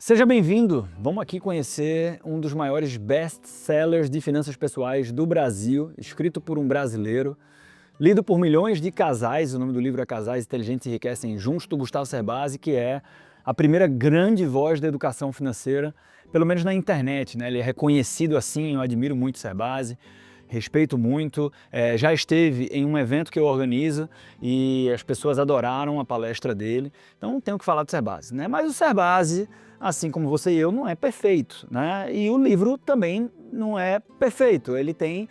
Seja bem-vindo! Vamos aqui conhecer um dos maiores best-sellers de finanças pessoais do Brasil, escrito por um brasileiro, lido por milhões de casais. O nome do livro é Casais Inteligentes Enriquecem Juntos, do Gustavo Cerbasi, que é a primeira grande voz da educação financeira, pelo menos na internet, né? Ele é reconhecido assim, eu admiro muito o Cerbasi, respeito muito, já esteve em um evento que eu organizo e as pessoas adoraram a palestra dele, então não tenho que falar do Cerbasi, né? Mas o Cerbasi, assim como você e eu, não é perfeito, né? E o livro também não é perfeito, ele tem...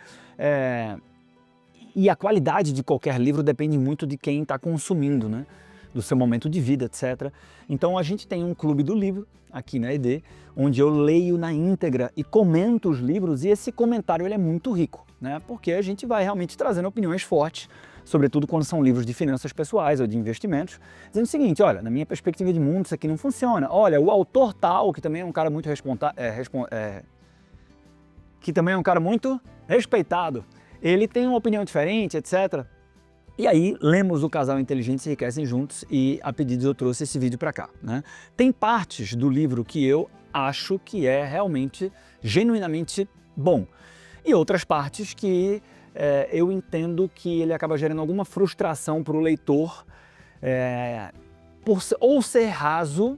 E a qualidade de qualquer livro depende muito de quem está consumindo, né? Do seu momento de vida, etc. Então a gente tem um clube do livro aqui na ED, onde eu leio na íntegra e comento os livros, e esse comentário ele é muito rico, né? Porque a gente vai realmente trazendo opiniões fortes, sobretudo quando são livros de finanças pessoais ou de investimentos, dizendo o seguinte: olha, na minha perspectiva de mundo isso aqui não funciona. Olha, o autor tal, que também é um cara muito respeitado, ele tem uma opinião diferente, etc. E aí, lemos o Casal Inteligentes Enriquecem Juntos e, a pedidos, eu trouxe esse vídeo para cá, né? Tem partes do livro que eu acho que é realmente, genuinamente bom. E outras partes que eu entendo que ele acaba gerando alguma frustração para o leitor, por ou ser raso,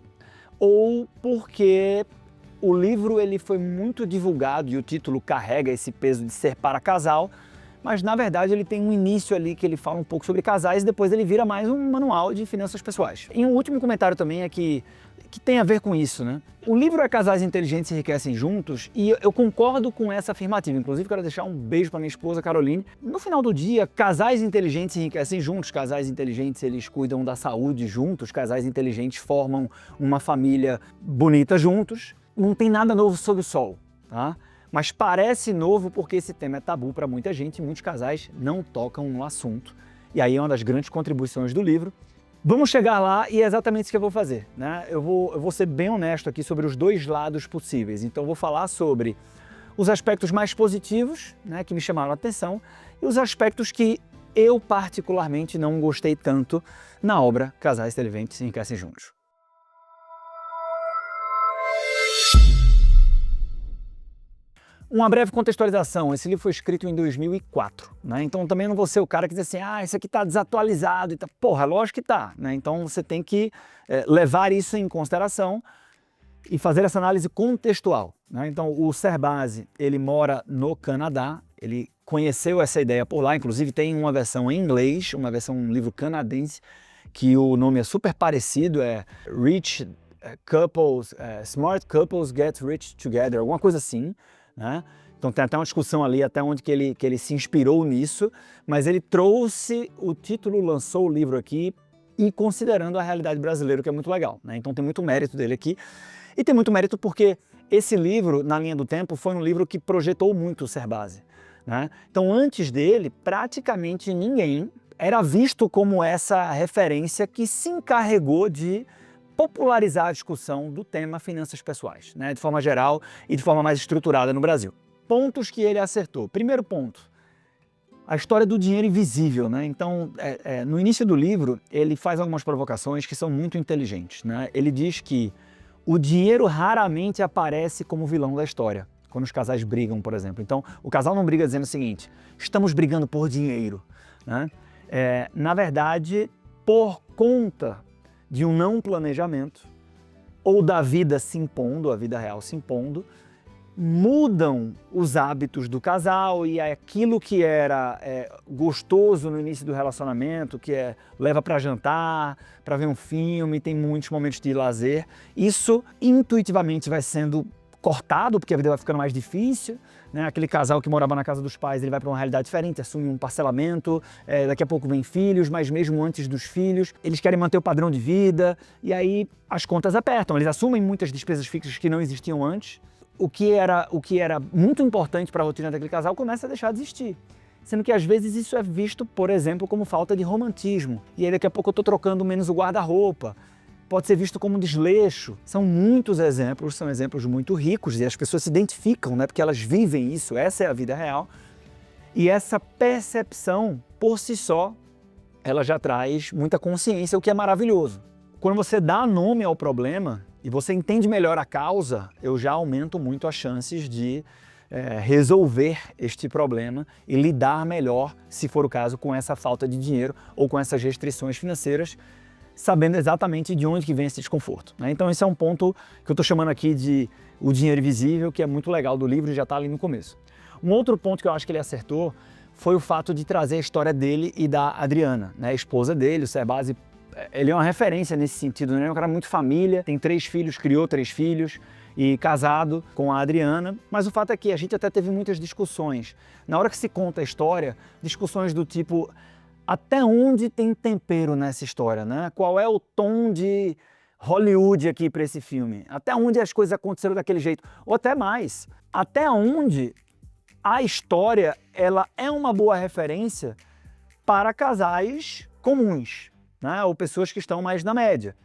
ou porque o livro ele foi muito divulgado e o título carrega esse peso de ser para casal, mas na verdade ele tem um início ali que ele fala um pouco sobre casais e depois ele vira mais um manual de finanças pessoais. E um último comentário também é que tem a ver com isso, né? O livro é Casais Inteligentes Enriquecem Juntos e eu concordo com essa afirmativa. Inclusive quero deixar um beijo para minha esposa Caroline. No final do dia, casais inteligentes enriquecem juntos, casais inteligentes eles cuidam da saúde juntos, casais inteligentes formam uma família bonita juntos. Não tem nada novo sob o sol, tá? Mas parece novo porque esse tema é tabu para muita gente e muitos casais não tocam no assunto. E aí é uma das grandes contribuições do livro. Vamos chegar lá e é exatamente isso que eu vou fazer, né? Eu vou ser bem honesto aqui sobre os dois lados possíveis. Então eu vou falar sobre os aspectos mais positivos, né, que me chamaram a atenção, e os aspectos que eu particularmente não gostei tanto na obra Casais Inteligentes Enriquecem Juntos. Uma breve contextualização, esse livro foi escrito em 2004, né? Então também não vou ser o cara que diz assim, isso aqui está desatualizado, e tá. Porra, lógico que está, né? Então você tem que levar isso em consideração e fazer essa análise contextual, né? Então o Cerbasi, ele mora no Canadá, ele conheceu essa ideia por lá, inclusive tem uma versão em inglês, um livro canadense, que o nome é super parecido, é Rich Couples, Smart Couples Get Rich Together, alguma coisa assim, né? Então tem até uma discussão ali até onde que ele se inspirou nisso, mas ele trouxe o título, lançou o livro aqui e considerando a realidade brasileira, que é muito legal, né? Então tem muito mérito dele aqui, e tem muito mérito porque esse livro, na linha do tempo, foi um livro que projetou muito o Cerbasi, né? Então antes dele, praticamente ninguém era visto como essa referência que se encarregou de popularizar a discussão do tema finanças pessoais, né, de forma geral e de forma mais estruturada no Brasil. Pontos que ele acertou. Primeiro ponto, a história do dinheiro invisível, né? Então, no início do livro, ele faz algumas provocações que são muito inteligentes, né? Ele diz que o dinheiro raramente aparece como vilão da história, quando os casais brigam, por exemplo. Então, o casal não briga dizendo o seguinte: estamos brigando por dinheiro, né? Na verdade, por conta de um não planejamento, ou da vida se impondo, a vida real se impondo, mudam os hábitos do casal e aquilo que era gostoso no início do relacionamento, que leva para jantar, para ver um filme, tem muitos momentos de lazer, isso intuitivamente vai sendo cortado, porque a vida vai ficando mais difícil, né? Aquele casal que morava na casa dos pais, ele vai para uma realidade diferente, assume um parcelamento, daqui a pouco vem filhos, mas mesmo antes dos filhos, eles querem manter o padrão de vida, e aí as contas apertam, eles assumem muitas despesas fixas que não existiam antes, o que era muito importante para a rotina daquele casal começa a deixar de existir. Sendo que às vezes isso é visto, por exemplo, como falta de romantismo, e aí daqui a pouco eu estou trocando menos o guarda-roupa, pode ser visto como um desleixo. São muitos exemplos, são exemplos muito ricos e as pessoas se identificam, né? Porque elas vivem isso, essa é a vida real. E essa percepção, por si só, ela já traz muita consciência, o que é maravilhoso. Quando você dá nome ao problema e você entende melhor a causa, eu já aumento muito as chances de resolver este problema e lidar melhor, se for o caso, com essa falta de dinheiro ou com essas restrições financeiras, sabendo exatamente de onde que vem esse desconforto, né? Então esse é um ponto que eu estou chamando aqui de o dinheiro invisível, que é muito legal do livro e já está ali no começo. Um outro ponto que eu acho que ele acertou foi o fato de trazer a história dele e da Adriana, né, a esposa dele. O Cerbasi, ele é uma referência nesse sentido, né? É um cara muito família, tem 3 filhos, criou 3 filhos e casado com a Adriana, mas o fato é que a gente até teve muitas discussões. Na hora que se conta a história, discussões do tipo, até onde tem tempero nessa história, né? Qual é o tom de Hollywood aqui para esse filme? Até onde as coisas aconteceram daquele jeito? Ou até mais, até onde a história ela é uma boa referência para casais comuns, né? Ou pessoas que estão mais na média.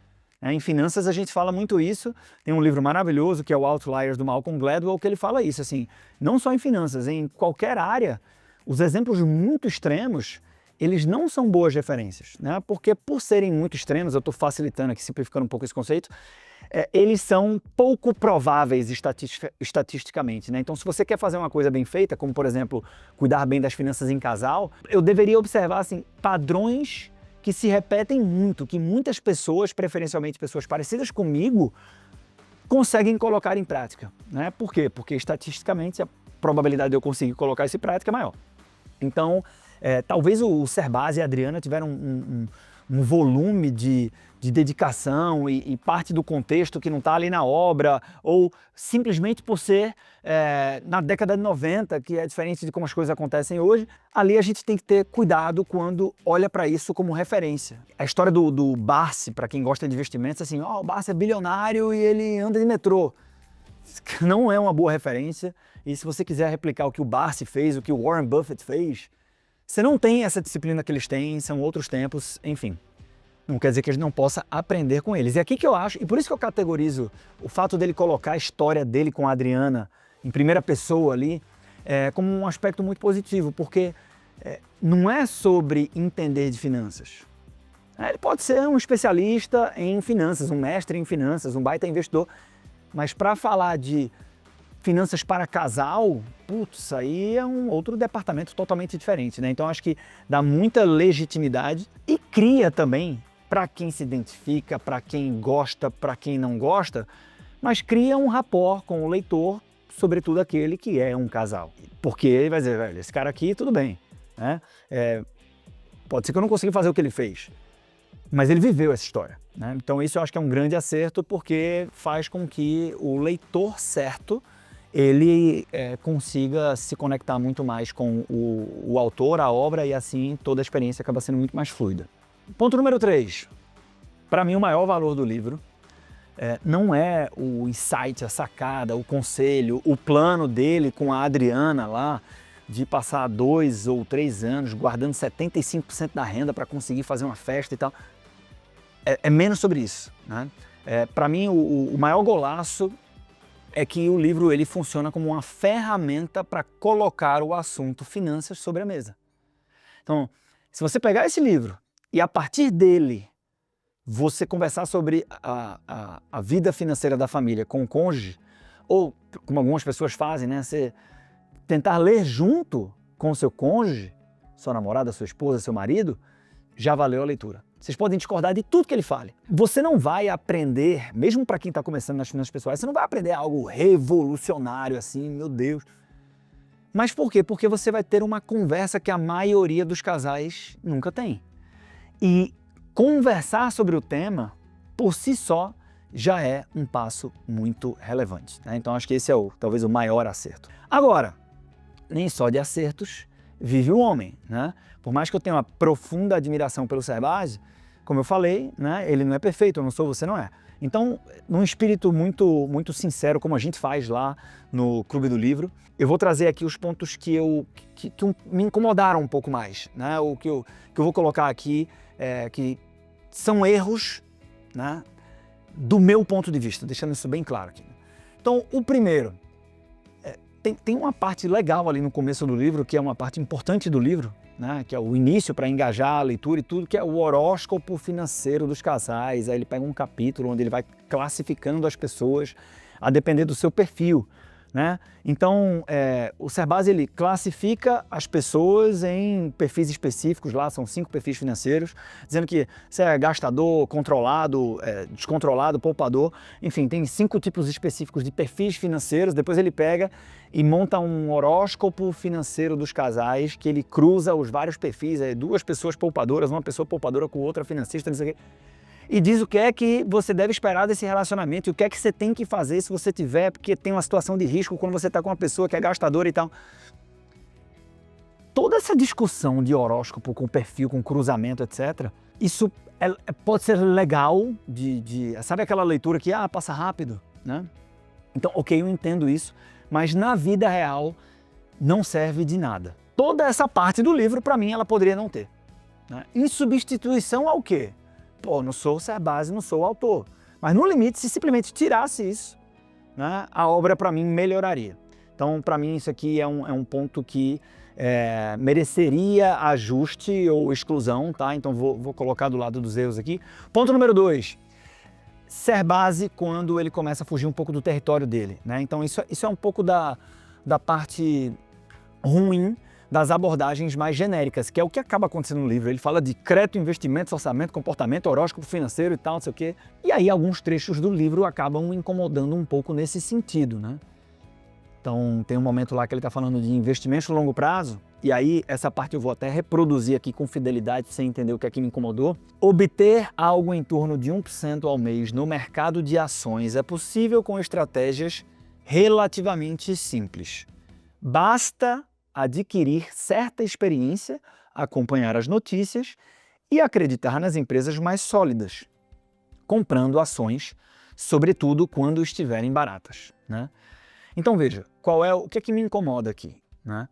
Em finanças a gente fala muito isso, tem um livro maravilhoso que é o Outliers do Malcolm Gladwell, que ele fala isso, assim, não só em finanças, em qualquer área, os exemplos muito extremos, eles não são boas referências, né? Porque por serem muito extremos, eu estou facilitando aqui, simplificando um pouco esse conceito, eles são pouco prováveis estatisticamente, né? Então, se você quer fazer uma coisa bem feita, como por exemplo, cuidar bem das finanças em casal, eu deveria observar assim, padrões que se repetem muito, que muitas pessoas, preferencialmente pessoas parecidas comigo, conseguem colocar em prática, né? Por quê? Porque estatisticamente a probabilidade de eu conseguir colocar isso em prática é maior. Então, talvez o Cerbasi e a Adriana tiveram um volume de dedicação e parte do contexto que não está ali na obra, ou simplesmente por ser na década de 90, que é diferente de como as coisas acontecem hoje, ali a gente tem que ter cuidado quando olha para isso como referência. A história do Barsi, para quem gosta de investimentos, assim, o Barsi é bilionário e ele anda de metrô. Não é uma boa referência, e se você quiser replicar o que o Barsi fez, o que o Warren Buffett fez, você não tem essa disciplina que eles têm, são outros tempos, enfim. Não quer dizer que a gente não possa aprender com eles. E aqui que eu acho, e por isso que eu categorizo o fato dele colocar a história dele com a Adriana em primeira pessoa ali, como um aspecto muito positivo, porque não é sobre entender de finanças. Ele pode ser um especialista em finanças, um mestre em finanças, um baita investidor, mas para falar de finanças para casal, putz, aí é um outro departamento totalmente diferente, né? Então acho que dá muita legitimidade e cria também, para quem se identifica, para quem gosta, para quem não gosta, mas cria um rapport com o leitor, sobretudo aquele que é um casal. Porque ele vai dizer, velho, esse cara aqui tudo bem, né? Pode ser que eu não consiga fazer o que ele fez, mas ele viveu essa história, né? Então isso eu acho que é um grande acerto, porque faz com que o leitor certo ele consiga se conectar muito mais com o autor, a obra, e assim toda a experiência acaba sendo muito mais fluida. Ponto número 3. Para mim, o maior valor do livro não é o insight, a sacada, o conselho, o plano dele com a Adriana lá, de passar 2 ou 3 anos guardando 75% da renda para conseguir fazer uma festa e tal. É menos sobre isso, né? Para mim, o maior golaço é que o livro ele funciona como uma ferramenta para colocar o assunto finanças sobre a mesa. Então, se você pegar esse livro e a partir dele você conversar sobre a vida financeira da família com o cônjuge, ou como algumas pessoas fazem, né, você tentar ler junto com o seu cônjuge, sua namorada, sua esposa, seu marido, já valeu a leitura. Vocês podem discordar de tudo que ele fale. Você não vai aprender, mesmo para quem está começando nas finanças pessoais, você não vai aprender algo revolucionário assim, meu Deus. Mas por quê? Porque você vai ter uma conversa que a maioria dos casais nunca tem. E conversar sobre o tema, por si só, já é um passo muito relevante, né? Então acho que esse é talvez o maior acerto. Agora, nem só de acertos vive o homem, né? Por mais que eu tenha uma profunda admiração pelo Cerbasi, como eu falei, né, ele não é perfeito, eu não sou, você não é. Então, num espírito muito sincero, como a gente faz lá no Clube do Livro, eu vou trazer aqui os pontos que me incomodaram um pouco mais, né? O que eu vou colocar aqui, que são erros, né, do meu ponto de vista, deixando isso bem claro aqui. Então, o primeiro, tem uma parte legal ali no começo do livro, que é uma parte importante do livro, né, que é o início para engajar a leitura e tudo, que é o horóscopo financeiro dos casais. Aí ele pega um capítulo onde ele vai classificando as pessoas a depender do seu perfil, né? Então, o Serbasi ele classifica as pessoas em perfis específicos, lá são 5 perfis financeiros, dizendo que você é gastador, controlado, descontrolado, poupador, enfim, tem 5 tipos específicos de perfis financeiros. Depois ele pega e monta um horóscopo financeiro dos casais, que ele cruza os vários perfis, 2 pessoas poupadoras, uma pessoa poupadora com outra financista, não sei o quê. E diz o que é que você deve esperar desse relacionamento e o que é que você tem que fazer se você tiver, porque tem uma situação de risco quando você está com uma pessoa que é gastadora e tal. Toda essa discussão de horóscopo com perfil, com cruzamento, etc., isso pode ser legal, sabe aquela leitura que passa rápido, né? Então, ok, eu entendo isso, mas na vida real não serve de nada. Toda essa parte do livro, para mim, ela poderia não ter, né? Em substituição ao quê? Pô, não sou o Serbasi, não sou o autor. Mas no limite, se simplesmente tirasse isso, né, a obra para mim melhoraria. Então, para mim, isso aqui é um ponto que mereceria ajuste ou exclusão, tá? Então vou colocar do lado dos erros aqui. Ponto número 2. Serbasi, quando ele começa a fugir um pouco do território dele, né? Então isso é um pouco da parte ruim das abordagens mais genéricas, que é o que acaba acontecendo no livro. Ele fala de crédito, investimentos, orçamento, comportamento, horóscopo financeiro e tal, não sei o quê. E aí alguns trechos do livro acabam incomodando um pouco nesse sentido, né? Então tem um momento lá que ele está falando de investimentos no longo prazo, e aí essa parte eu vou até reproduzir aqui com fidelidade, sem entender o que é que me incomodou. Obter algo em torno de 1% ao mês no mercado de ações é possível com estratégias relativamente simples. Basta adquirir certa experiência, acompanhar as notícias e acreditar nas empresas mais sólidas, comprando ações, sobretudo quando estiverem baratas, né? Então veja, o que é que me incomoda aqui, né?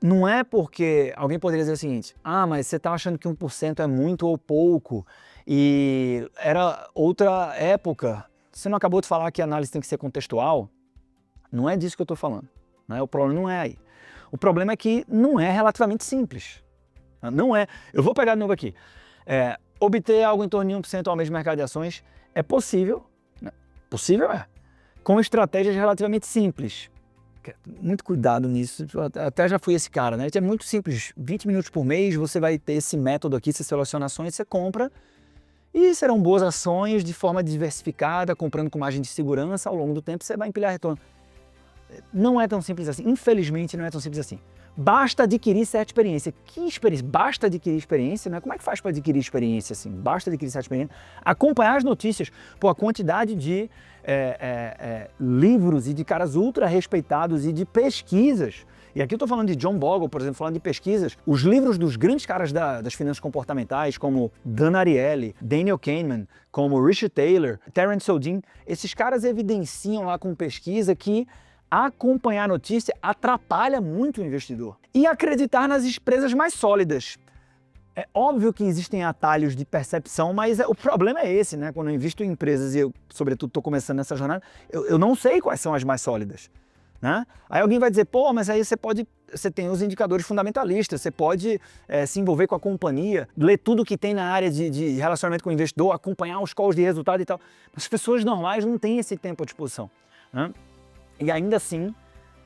Não é porque alguém poderia dizer o seguinte: mas você está achando que 1% é muito ou pouco e era outra época. Você não acabou de falar que a análise tem que ser contextual? Não é disso que eu estou falando, né? O problema não é aí. O problema é que não é relativamente simples. Não é. Eu vou pegar de novo aqui. Obter algo em torno de 1% ao mês no mercado de ações é possível, né? Possível é, com estratégias relativamente simples. Muito cuidado nisso, até já fui esse cara, né? É muito simples, 20 minutos por mês você vai ter esse método aqui, você seleciona ações, você compra e serão boas ações de forma diversificada, comprando com margem de segurança, ao longo do tempo você vai empilhar retorno. Não é tão simples assim, infelizmente não é tão simples assim. Basta adquirir certa experiência. Que experiência? Basta adquirir experiência, né? Como é que faz para adquirir experiência assim? Basta adquirir certa experiência. Acompanhar as notícias, a quantidade de livros e de caras ultra respeitados e de pesquisas. E aqui eu estou falando de John Bogle, por exemplo, falando de pesquisas. Os livros dos grandes caras das finanças comportamentais, como Dan Ariely, Daniel Kahneman, como Richard Thaler, Terence Oudin, esses caras evidenciam lá com pesquisa que acompanhar a notícia atrapalha muito o investidor. E acreditar nas empresas mais sólidas. É óbvio que existem atalhos de percepção, mas o problema é esse, né? Quando eu invisto em empresas e eu, sobretudo, estou começando nessa jornada, eu não sei quais são as mais sólidas, né? Aí alguém vai dizer, mas aí você tem os indicadores fundamentalistas, você pode se envolver com a companhia, ler tudo que tem na área de relacionamento com o investidor, acompanhar os calls de resultado e tal. Mas as pessoas normais não têm esse tempo à disposição, né? E ainda assim,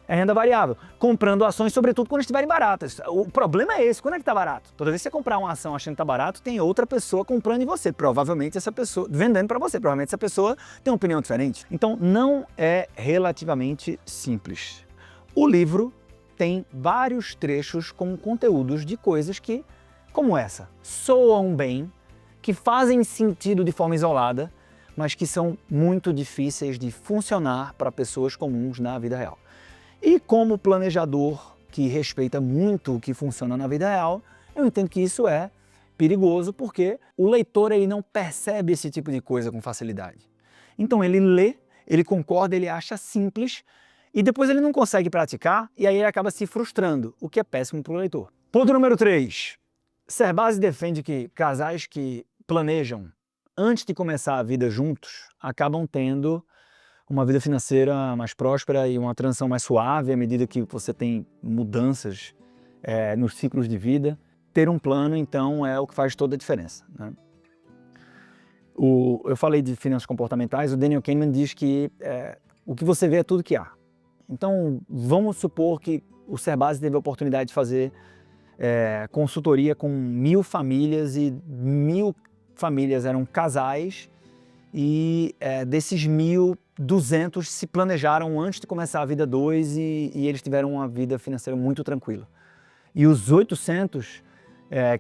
é renda variável, comprando ações, sobretudo quando estiverem baratas. O problema é esse, quando é que está barato? Toda vez que você comprar uma ação achando que está barato, tem outra pessoa comprando em você, provavelmente essa pessoa, vendendo para você, provavelmente essa pessoa tem uma opinião diferente. Então não é relativamente simples. O livro tem vários trechos com conteúdos de coisas que, como essa, soam bem, que fazem sentido de forma isolada, mas que são muito difíceis de funcionar para pessoas comuns na vida real. E como planejador que respeita muito o que funciona na vida real, eu entendo que isso é perigoso porque o leitor ele não percebe esse tipo de coisa com facilidade. Então ele lê, ele concorda, ele acha simples e depois ele não consegue praticar e aí ele acaba se frustrando, o que é péssimo para o leitor. Ponto número 3. Serbasi defende que casais que planejam antes de começar a vida juntos, acabam tendo uma vida financeira mais próspera e uma transição mais suave à medida que você tem mudanças nos ciclos de vida. Ter um plano, então, é o que faz toda a diferença, né? Eu falei de finanças comportamentais, o Daniel Kahneman diz que o que você vê é tudo que há. Então, vamos supor que o Serbase teve a oportunidade de fazer consultoria com 1000 famílias e 1000 famílias eram casais e desses 1200 se planejaram antes de começar a vida 2 e eles tiveram uma vida financeira muito tranquila. E os 800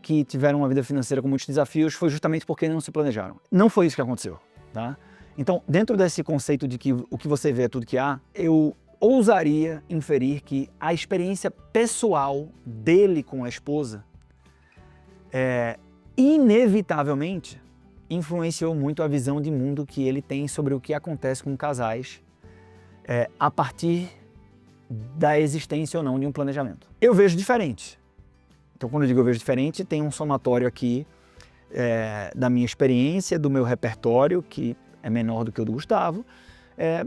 que tiveram uma vida financeira com muitos desafios foi justamente porque não se planejaram. Não foi isso que aconteceu, tá? Então, dentro desse conceito de que o que você vê é tudo que há, eu ousaria inferir que a experiência pessoal dele com a esposa inevitavelmente influenciou muito a visão de mundo que ele tem sobre o que acontece com casais a partir da existência ou não de um planejamento. Eu vejo diferente. Então, quando eu digo eu vejo diferente, tem um somatório aqui da minha experiência, do meu repertório, que é menor do que o do Gustavo,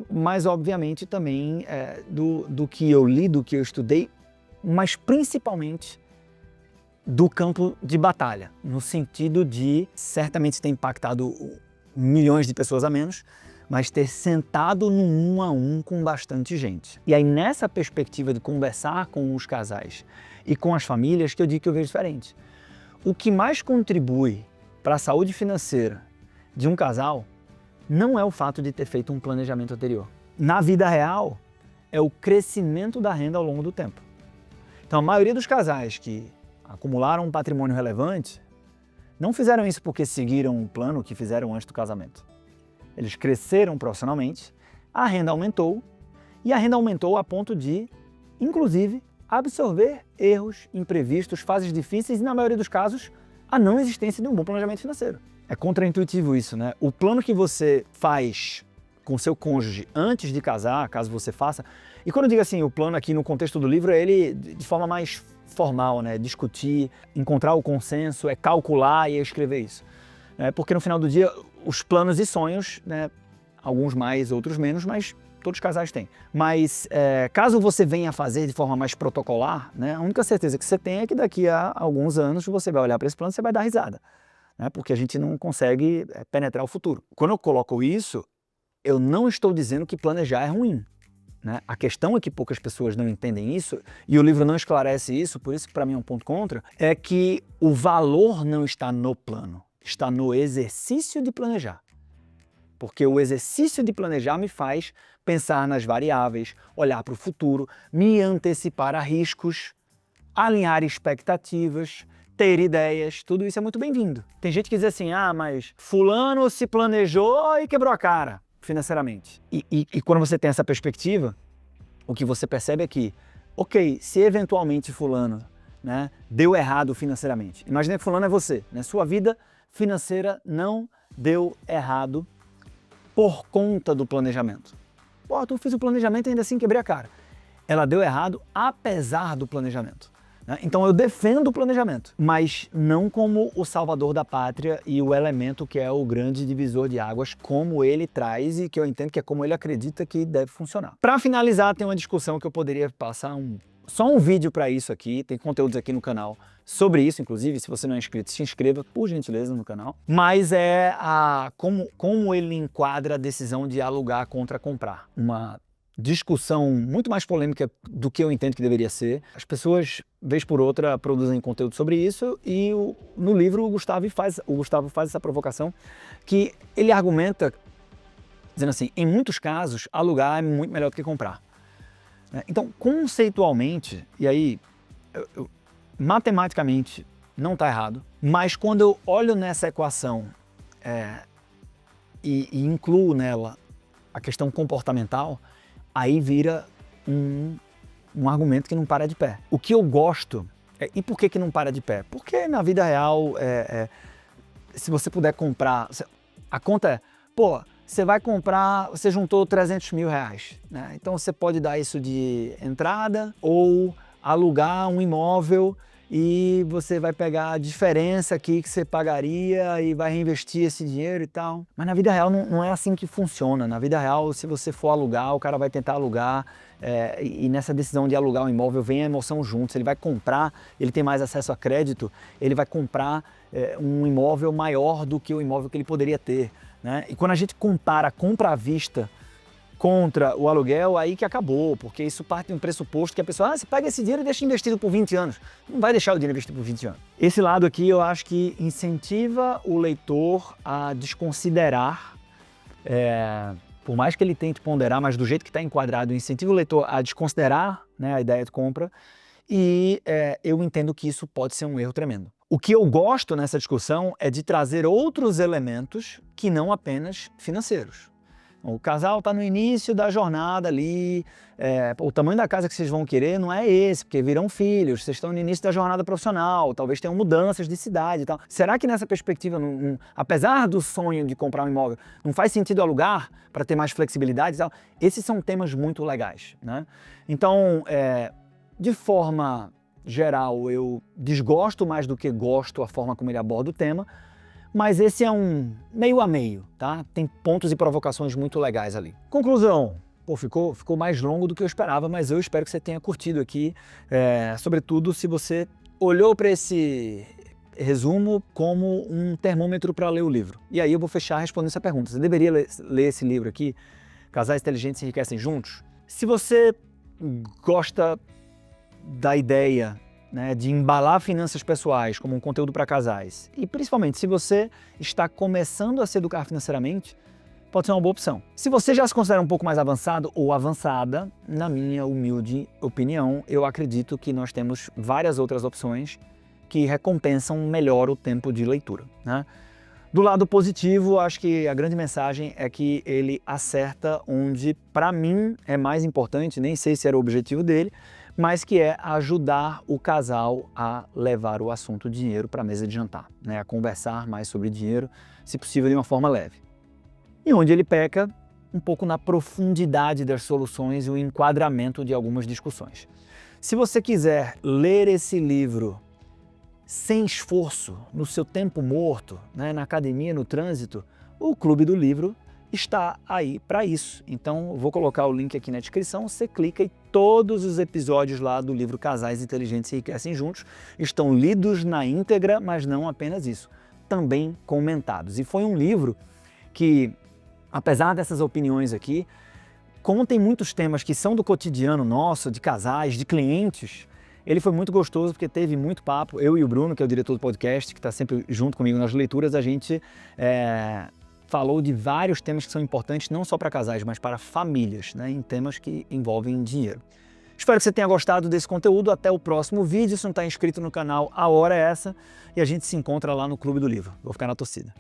mas obviamente também do que eu li, do que eu estudei, mas principalmente do campo de batalha, no sentido de certamente ter impactado milhões de pessoas a menos, mas ter sentado no 1 a 1 com bastante gente. E aí nessa perspectiva de conversar com os casais e com as famílias que eu digo que eu vejo diferente. O que mais contribui para a saúde financeira de um casal não é o fato de ter feito um planejamento anterior. Na vida real, é o crescimento da renda ao longo do tempo. Então a maioria dos casais que acumularam um patrimônio relevante não fizeram isso porque seguiram um plano que fizeram antes do casamento. Eles cresceram profissionalmente, a renda aumentou, e a renda aumentou a ponto de, inclusive, absorver erros, imprevistos, fases difíceis e, na maioria dos casos, a não existência de um bom planejamento financeiro. É contraintuitivo isso, né? O plano que você faz com seu cônjuge antes de casar, caso você faça, e quando eu digo assim, o plano aqui no contexto do livro é ele de forma mais formal, né? Discutir, encontrar o consenso, calcular e escrever isso. Porque no final do dia, os planos e sonhos, né, alguns mais, outros menos, mas todos os casais têm. Mas caso você venha fazer de forma mais protocolar, né, a única certeza que você tem é que daqui a alguns anos você vai olhar para esse plano e você vai dar risada, né, porque a gente não consegue penetrar o futuro. Quando eu coloco isso, eu não estou dizendo que planejar é ruim, né? A questão é que poucas pessoas não entendem isso, e o livro não esclarece isso, por isso que para mim é um ponto contra, é que o valor não está no plano. Está no exercício de planejar. Porque o exercício de planejar me faz pensar nas variáveis, olhar para o futuro, me antecipar a riscos, alinhar expectativas, ter ideias, tudo isso é muito bem-vindo. Tem gente que diz assim, mas fulano se planejou e quebrou a cara financeiramente. E quando você tem essa perspectiva, o que você percebe é que, ok, se eventualmente fulano, né, deu errado financeiramente, imagina que fulano é você, né, sua vida financeira não deu errado por conta do planejamento. Pô, tu fiz o planejamento e ainda assim quebrei a cara. Ela deu errado apesar do planejamento, né? Então eu defendo o planejamento, mas não como o salvador da pátria e o elemento que é o grande divisor de águas, como ele traz e que eu entendo que é como ele acredita que deve funcionar. Para finalizar, tem uma discussão que eu poderia passar só um vídeo para isso aqui, tem conteúdos aqui no canal sobre isso, inclusive, se você não é inscrito, se inscreva, por gentileza, no canal. Mas como ele enquadra a decisão de alugar contra comprar. Uma discussão muito mais polêmica do que eu entendo que deveria ser. As pessoas, vez por outra, produzem conteúdo sobre isso e no livro o Gustavo faz essa provocação que ele argumenta, dizendo assim, em muitos casos, alugar é muito melhor do que comprar. Então, conceitualmente, e aí, matematicamente, não está errado, mas quando eu olho nessa equação e incluo nela a questão comportamental, aí vira um argumento que não para de pé. O que eu gosto, e por que não para de pé? Porque na vida real, se você puder comprar, a conta é, pô, você vai comprar, você juntou 300 mil reais, né? Então você pode dar isso de entrada ou alugar um imóvel e você vai pegar a diferença aqui que você pagaria e vai reinvestir esse dinheiro e tal. Mas na vida real não é assim que funciona. Na vida real, se você for alugar, o cara vai tentar alugar e nessa decisão de alugar um imóvel vem a emoção junto. Se ele vai comprar, ele tem mais acesso a crédito, ele vai comprar um imóvel maior do que o imóvel que ele poderia ter, né? E quando a gente compara a compra à vista contra o aluguel, aí que acabou, porque isso parte de um pressuposto que a pessoa, você pega esse dinheiro e deixa investido por 20 anos. Não vai deixar o dinheiro investido por 20 anos. Esse lado aqui eu acho que incentiva o leitor a desconsiderar, por mais que ele tente ponderar, mas do jeito que está enquadrado, incentiva o leitor a desconsiderar, né, a ideia de compra, e eu entendo que isso pode ser um erro tremendo. O que eu gosto nessa discussão é de trazer outros elementos que não apenas financeiros. O casal está no início da jornada ali, o tamanho da casa que vocês vão querer não é esse, porque virão filhos, vocês estão no início da jornada profissional, talvez tenham mudanças de cidade e tal. Será que nessa perspectiva, apesar do sonho de comprar um imóvel, não faz sentido alugar para ter mais flexibilidade e tal? Esses são temas muito legais, né? Então, de forma geral, eu desgosto mais do que gosto a forma como ele aborda o tema, mas esse é um meio a meio, tá? Tem pontos e provocações muito legais ali. Conclusão, ficou mais longo do que eu esperava, mas eu espero que você tenha curtido aqui, sobretudo se você olhou para esse resumo como um termômetro para ler o livro. E aí eu vou fechar respondendo essa pergunta. Você deveria ler esse livro aqui, Casais Inteligentes Se Enriquecem Juntos? Se você gosta da ideia, né, de embalar finanças pessoais como um conteúdo para casais, e principalmente se você está começando a se educar financeiramente, pode ser uma boa opção. Se você já se considera um pouco mais avançado ou avançada, na minha humilde opinião, eu acredito que nós temos várias outras opções que recompensam melhor o tempo de leitura, né? Do lado positivo, acho que a grande mensagem é que ele acerta onde, para mim, é mais importante, nem sei se era o objetivo dele, mas que é ajudar o casal a levar o assunto dinheiro para a mesa de jantar, né? A conversar mais sobre dinheiro, se possível de uma forma leve. E onde ele peca um pouco na profundidade das soluções e o enquadramento de algumas discussões. Se você quiser ler esse livro sem esforço, no seu tempo morto, né, na academia, no trânsito, o Clube do Livro está aí para isso. Então, vou colocar o link aqui na descrição, você clica e todos os episódios lá do livro Casais Inteligentes Se Enriquecem Juntos estão lidos na íntegra, mas não apenas isso, também comentados. E foi um livro que, apesar dessas opiniões aqui, como tem muitos temas que são do cotidiano nosso, de casais, de clientes, ele foi muito gostoso porque teve muito papo. Eu e o Bruno, que é o diretor do podcast, que está sempre junto comigo nas leituras, a gente falou de vários temas que são importantes não só para casais, mas para famílias, né, em temas que envolvem dinheiro. Espero que você tenha gostado desse conteúdo. Até o próximo vídeo. Se não está inscrito no canal, a hora é essa. E a gente se encontra lá no Clube do Livro. Vou ficar na torcida.